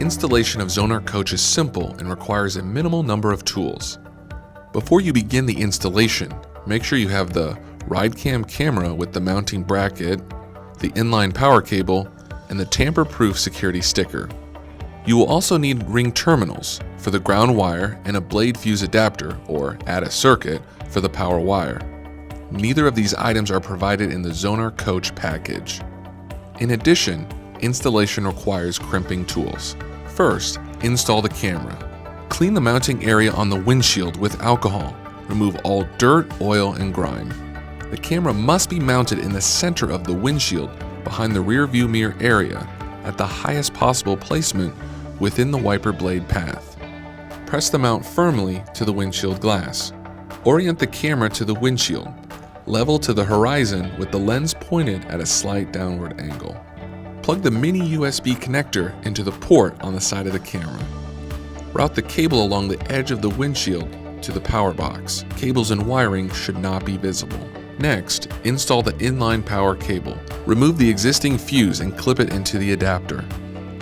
Installation of Zonar Coach is simple and requires a minimal number of tools. Before you begin the installation, make sure you have the RideCam camera with the mounting bracket, the inline power cable, and the tamper-proof security sticker. You will also need ring terminals for the ground wire and a blade fuse adapter, or add a circuit, for the power wire. Neither of these items are provided in the Zonar Coach package. In addition, installation requires crimping tools. First, install the camera. Clean the mounting area on the windshield with alcohol. Remove all dirt, oil, and grime. The camera must be mounted in the center of the windshield behind the rear view mirror area at the highest possible placement within the wiper blade path. Press the mount firmly to the windshield glass. Orient the camera to the windshield, level to the horizon with the lens pointed at a slight downward angle. Plug the mini USB connector into the port on the side of the camera. Route the cable along the edge of the windshield to the power box. Cables and wiring should not be visible. Next, install the inline power cable. Remove the existing fuse and clip it into the adapter.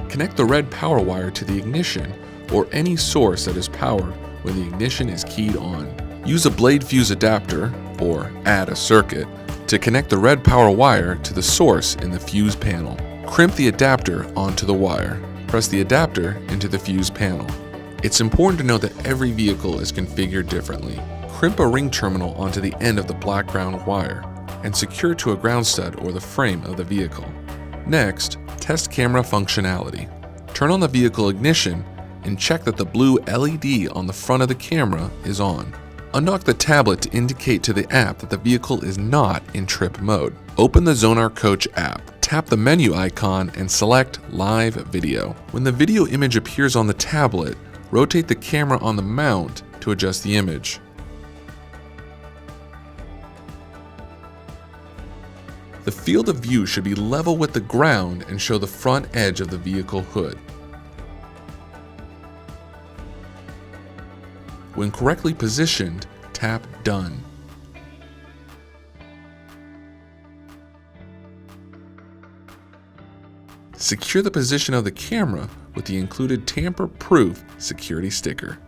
Connect the red power wire to the ignition or any source that is powered when the ignition is keyed on. Use a blade fuse adapter, or add a circuit, to connect the red power wire to the source in the fuse panel. Crimp the adapter onto the wire. Press the adapter into the fuse panel. It's important to note that every vehicle is configured differently. Crimp a ring terminal onto the end of the black ground wire and secure it to a ground stud or the frame of the vehicle. Next, test camera functionality. Turn on the vehicle ignition and check that the blue LED on the front of the camera is on. Undock the tablet to indicate to the app that the vehicle is not in trip mode. Open the Zonar Coach app. Tap the menu icon and select Live Video. When the video image appears on the tablet, rotate the camera on the mount to adjust the image. The field of view should be level with the ground and show the front edge of the vehicle hood. When correctly positioned, tap Done. Secure the position of the camera with the included tamper-proof security sticker.